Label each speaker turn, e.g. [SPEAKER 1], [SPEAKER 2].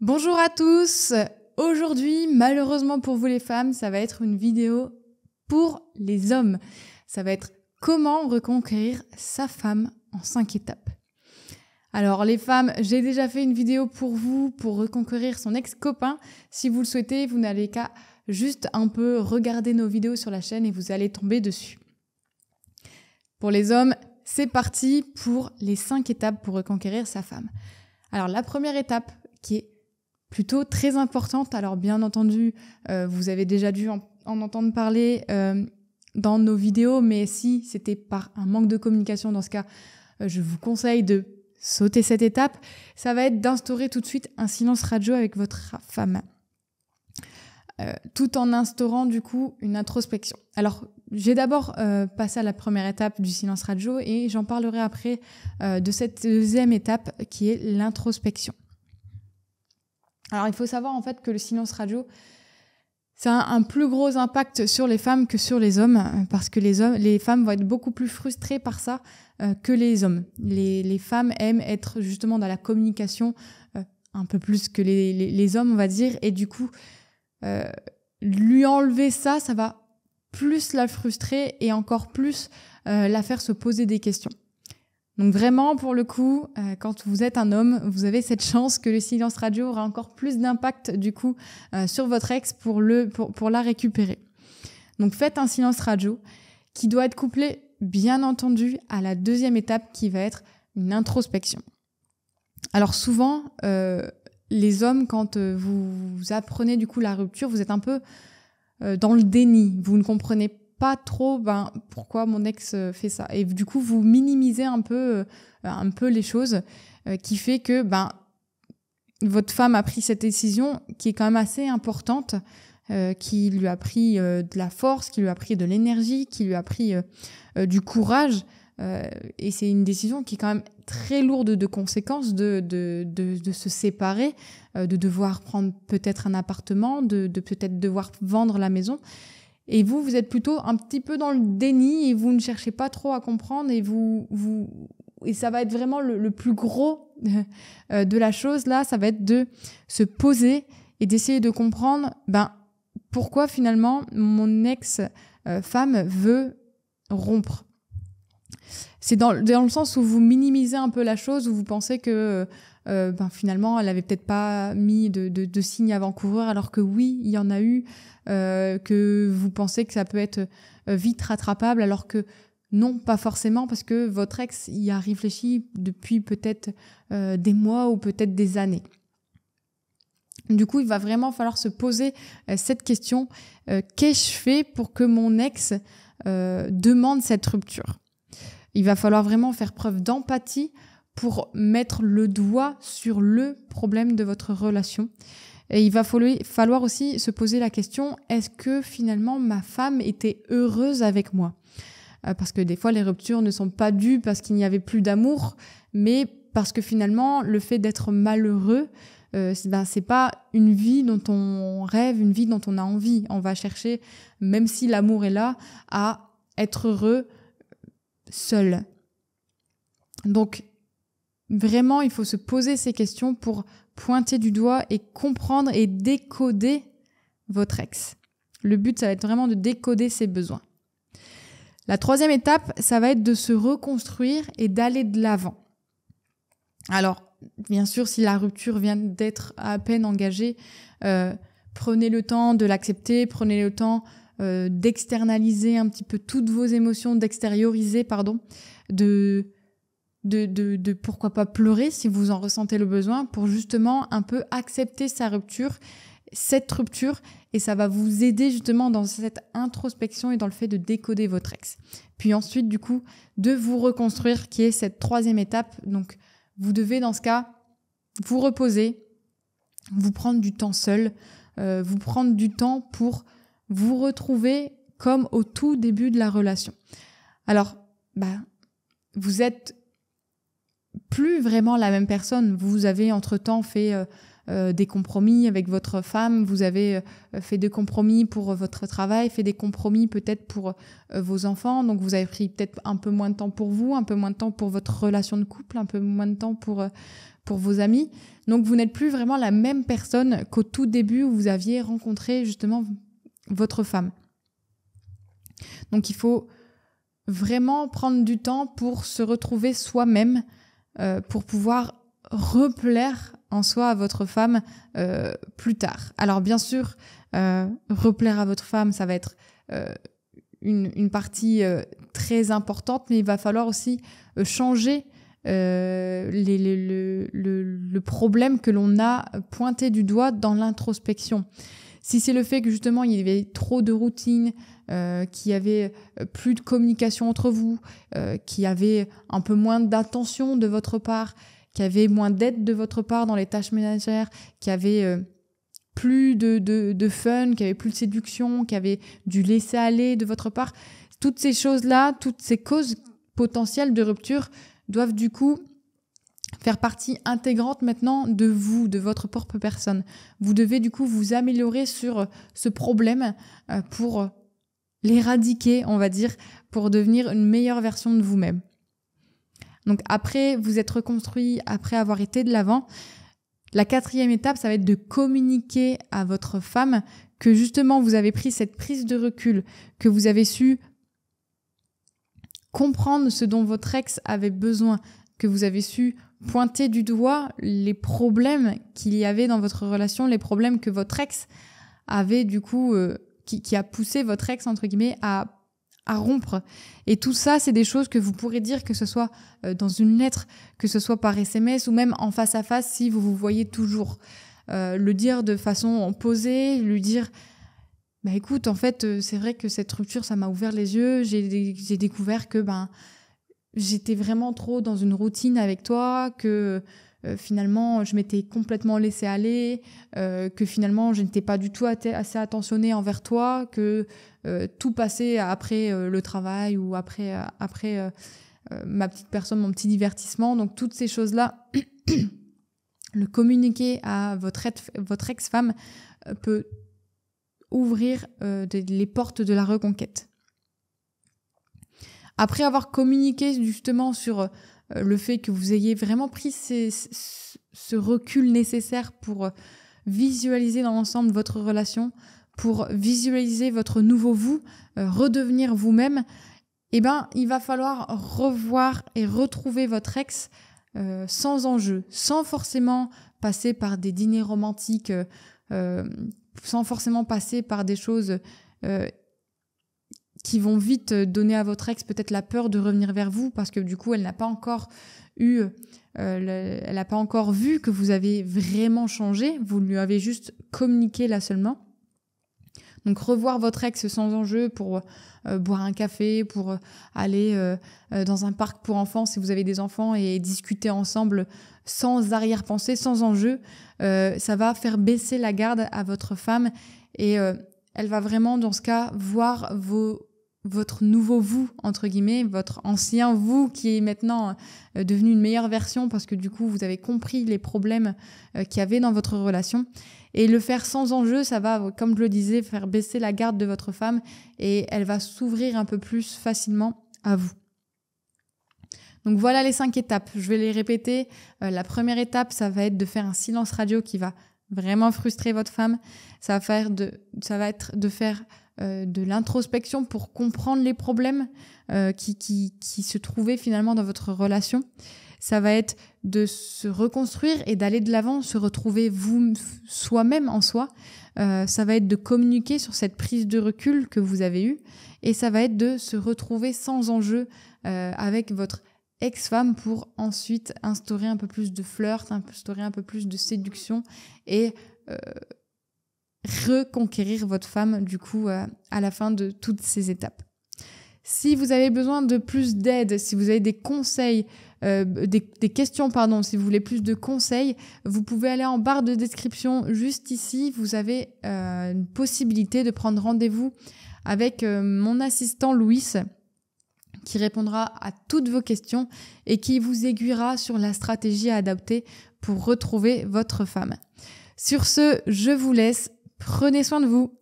[SPEAKER 1] Bonjour à tous. Aujourd'hui, malheureusement pour vous les femmes, ça va être une vidéo pour les hommes. Ça va être comment reconquérir sa femme en 5 étapes. Alors les femmes, j'ai déjà fait une vidéo pour vous pour reconquérir son ex-copain. Si vous le souhaitez, vous n'allez qu'à juste un peu regarder nos vidéos sur la chaîne et vous allez tomber dessus. Pour les hommes, c'est parti pour les 5 étapes pour reconquérir sa femme. Alors la première étape qui est plutôt très importante. Alors bien entendu, vous avez déjà dû en entendre parler dans nos vidéos, mais si c'était par un manque de communication, dans ce cas, je vous conseille de sauter cette étape. Ça va être d'instaurer tout de suite un silence radio avec votre femme, tout en instaurant du coup une introspection. Alors, j'ai d'abord passé à la première étape du silence radio et j'en parlerai après de cette deuxième étape qui est l'introspection. Alors, il faut savoir en fait que le silence radio, ça a un plus gros impact sur les femmes que sur les hommes, parce que les femmes vont être beaucoup plus frustrées par ça que les hommes. Les femmes aiment être justement dans la communication un peu plus que les hommes, on va dire, et du coup, lui enlever ça va plus la frustrer et encore plus la faire se poser des questions. Donc vraiment, pour le coup, quand vous êtes un homme, vous avez cette chance que le silence radio aura encore plus d'impact du coup sur votre ex pour la récupérer. Donc faites un silence radio qui doit être couplé, bien entendu, à la deuxième étape qui va être une introspection. Alors souvent, les hommes, quand vous apprenez du coup la rupture, vous êtes un peu dans le déni. Vous ne comprenez pas trop pourquoi mon ex fait ça. Et du coup, vous minimisez un peu les choses qui fait que votre femme a pris cette décision qui est quand même assez importante, qui lui a pris de la force, qui lui a pris de l'énergie, qui lui a pris du courage. Et c'est une décision qui est quand même très lourde de conséquences de se séparer, de devoir prendre peut-être un appartement, de peut-être devoir vendre la maison. Et vous êtes plutôt un petit peu dans le déni et vous ne cherchez pas trop à comprendre et ça va être vraiment le plus gros de la chose là, ça va être de se poser et d'essayer de comprendre pourquoi finalement mon ex-femme veut rompre. C'est dans le sens où vous minimisez un peu la chose, où vous pensez que finalement elle avait peut-être pas mis de signes avant-coureurs, alors que oui, il y en a eu, que vous pensez que ça peut être vite rattrapable, alors que non, pas forcément, parce que votre ex y a réfléchi depuis peut-être des mois ou peut-être des années. Du coup, il va vraiment falloir se poser cette question, qu'ai-je fait pour que mon ex demande cette rupture ? Il va falloir vraiment faire preuve d'empathie pour mettre le doigt sur le problème de votre relation. Et il va falloir aussi se poser la question, est-ce que finalement ma femme était heureuse avec moi ? Parce que des fois, les ruptures ne sont pas dues parce qu'il n'y avait plus d'amour, mais parce que finalement, le fait d'être malheureux, c'est pas une vie dont on rêve, une vie dont on a envie. On va chercher, même si l'amour est là, à être heureux seul. Donc, vraiment, il faut se poser ces questions pour pointer du doigt et comprendre et décoder votre ex. Le but, ça va être vraiment de décoder ses besoins. La troisième étape, ça va être de se reconstruire et d'aller de l'avant. Alors, bien sûr, si la rupture vient d'être à peine engagée, prenez le temps de l'accepter, prenez le temps d'externaliser un petit peu toutes vos émotions, d'extérioriser, de pourquoi pas pleurer si vous en ressentez le besoin, pour justement un peu accepter cette rupture, et ça va vous aider justement dans cette introspection et dans le fait de décoder votre ex. Puis ensuite, du coup, de vous reconstruire, qui est cette troisième étape. Donc, vous devez, dans ce cas, vous reposer, vous prendre du temps seul, vous prendre du temps pour vous retrouver comme au tout début de la relation. Alors, vous êtes plus vraiment la même personne. Vous avez entre-temps fait des compromis avec votre femme, vous avez fait des compromis pour votre travail, fait des compromis peut-être pour vos enfants, donc vous avez pris peut-être un peu moins de temps pour vous, un peu moins de temps pour votre relation de couple, un peu moins de temps pour pour vos amis. Donc, vous n'êtes plus vraiment la même personne qu'au tout début où vous aviez rencontré justement votre femme. Donc, il faut vraiment prendre du temps pour se retrouver soi-même, pour pouvoir replaire en soi à votre femme plus tard. Alors, bien sûr, replaire à votre femme, ça va être une partie très importante, mais il va falloir aussi changer le problème que l'on a pointé du doigt dans l'introspection. Si c'est le fait que justement il y avait trop de routine, qu'il y avait plus de communication entre vous, qu'il y avait un peu moins d'attention de votre part, qu'il y avait moins d'aide de votre part dans les tâches ménagères, qu'il y avait plus de fun, qu'il y avait plus de séduction, qu'il y avait du laisser-aller de votre part, toutes ces choses-là, toutes ces causes potentielles de rupture doivent du coup faire partie intégrante maintenant de vous, de votre propre personne. Vous devez du coup vous améliorer sur ce problème pour l'éradiquer, on va dire, pour devenir une meilleure version de vous-même. Donc après vous êtes reconstruit, après avoir été de l'avant, la 4e étape, ça va être de communiquer à votre femme que justement vous avez pris cette prise de recul, que vous avez su comprendre ce dont votre ex avait besoin, que vous avez su pointer du doigt les problèmes qu'il y avait dans votre relation, les problèmes que votre ex avait du coup, qui a poussé votre ex, entre guillemets, à rompre. Et tout ça, c'est des choses que vous pourrez dire, que ce soit dans une lettre, que ce soit par SMS ou même en face à face si vous vous voyez toujours. Le dire de façon posée, lui dire « Bah écoute, en fait, c'est vrai que cette rupture, ça m'a ouvert les yeux, j'ai découvert que j'étais vraiment trop dans une routine avec toi, que finalement, je m'étais complètement laissée aller, que finalement, je n'étais pas du tout assez attentionnée envers toi, que tout passait après le travail ou après ma petite personne, mon petit divertissement. Donc, toutes ces choses-là, le communiquer à votre ex-femme peut ouvrir les portes de la reconquête. Après avoir communiqué justement sur le fait que vous ayez vraiment pris ce recul nécessaire pour visualiser dans l'ensemble votre relation, pour visualiser votre nouveau vous, redevenir vous-même, il va falloir revoir et retrouver votre ex sans enjeu, sans forcément passer par des dîners romantiques, sans forcément passer par des choses qui vont vite donner à votre ex peut-être la peur de revenir vers vous parce que du coup elle n'a pas encore vu que vous avez vraiment changé, vous lui avez juste communiqué là seulement. Donc revoir votre ex sans enjeu pour boire un café, pour aller dans un parc pour enfants si vous avez des enfants et discuter ensemble sans arrière-pensée, sans enjeu, ça va faire baisser la garde à votre femme et elle va vraiment dans ce cas voir votre nouveau vous, entre guillemets, votre ancien vous qui est maintenant devenu une meilleure version parce que du coup vous avez compris les problèmes qu'il y avait dans votre relation. Et le faire sans enjeu, ça va, comme je le disais, faire baisser la garde de votre femme et elle va s'ouvrir un peu plus facilement à vous. Donc voilà les 5 étapes. Je vais les répéter. La première étape, ça va être de faire un silence radio qui va vraiment frustrer votre femme. Ça va être de faire de l'introspection pour comprendre les problèmes qui se trouvaient finalement dans votre relation. Ça va être de se reconstruire et d'aller de l'avant, se retrouver soi-même en soi. Ça va être de communiquer sur cette prise de recul que vous avez eue. Et ça va être de se retrouver sans enjeu avec votre ex-femme pour ensuite instaurer un peu plus de flirt, instaurer un peu plus de séduction et reconquérir votre femme du coup à la fin de toutes ces étapes. Si vous avez besoin de plus d'aide, si vous avez des conseils, des questions, si vous voulez plus de conseils, vous pouvez aller en barre de description juste ici. Vous avez une possibilité de prendre rendez-vous avec mon assistant Louis qui répondra à toutes vos questions et qui vous aiguillera sur la stratégie à adopter pour retrouver votre femme. Sur ce, je vous laisse. Prenez soin de vous.